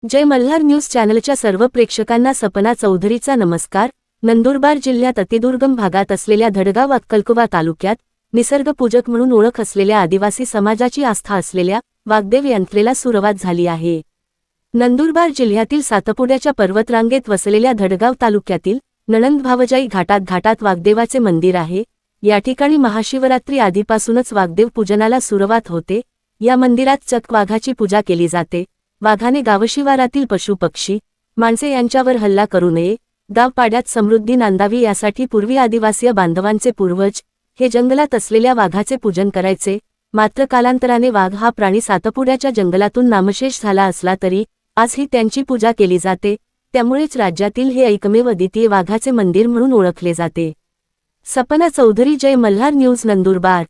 जय Malhar news चॅनलच्या सर्व प्रेक्षकांना सपना चौधरीचा नमस्कार। नंदुरबार जिल्ह्यात अतिदुर्गम भागात असलेल्या धडगाव अक्कलकुवा तालुक्यात निसर्गपूजक म्हणून ओळख असलेल्या आदिवासी समाजाची आस्था असलेल्या वाघदेव यात्रेला सुरुवात झाली आहे। नंदुरबार जिल्ह्यातील सातपुड्याच्या पर्वतरांगेत वसलेल्या धडगाव तालुक्यातील नणंद भावजाई घाटात वाघदेवाचे मंदिर आहे। या ठिकाणी महाशिवरात्री आधीपासूनच वाघदेव पूजनाला सुरुवात होते। या मंदिरात चक्क वाघाची पूजा केली जाते। वाघाने गावशिवारातील पशुपक्षी माणसे यांच्यावर हल्ला करू नये, गावपाड्यात समृद्धी नांदावी यासाठी पूर्वी आदिवासी बांधवांचे पूर्वज हे जंगलात असलेल्या वाघाचे पूजन करायचे। मात्र कालांतराने वाघ हा प्राणी सातपुड्याच्या जंगलातून नामशेष झाला असला तरी आजही त्यांची पूजा केली जाते। त्यामुळेच राज्यातील हे एकमेव अद्वितीय वाघाचे मंदिर म्हणून ओळखले जाते। सपना चौधरी, जय मल्हार न्यूज, नंदुरबार।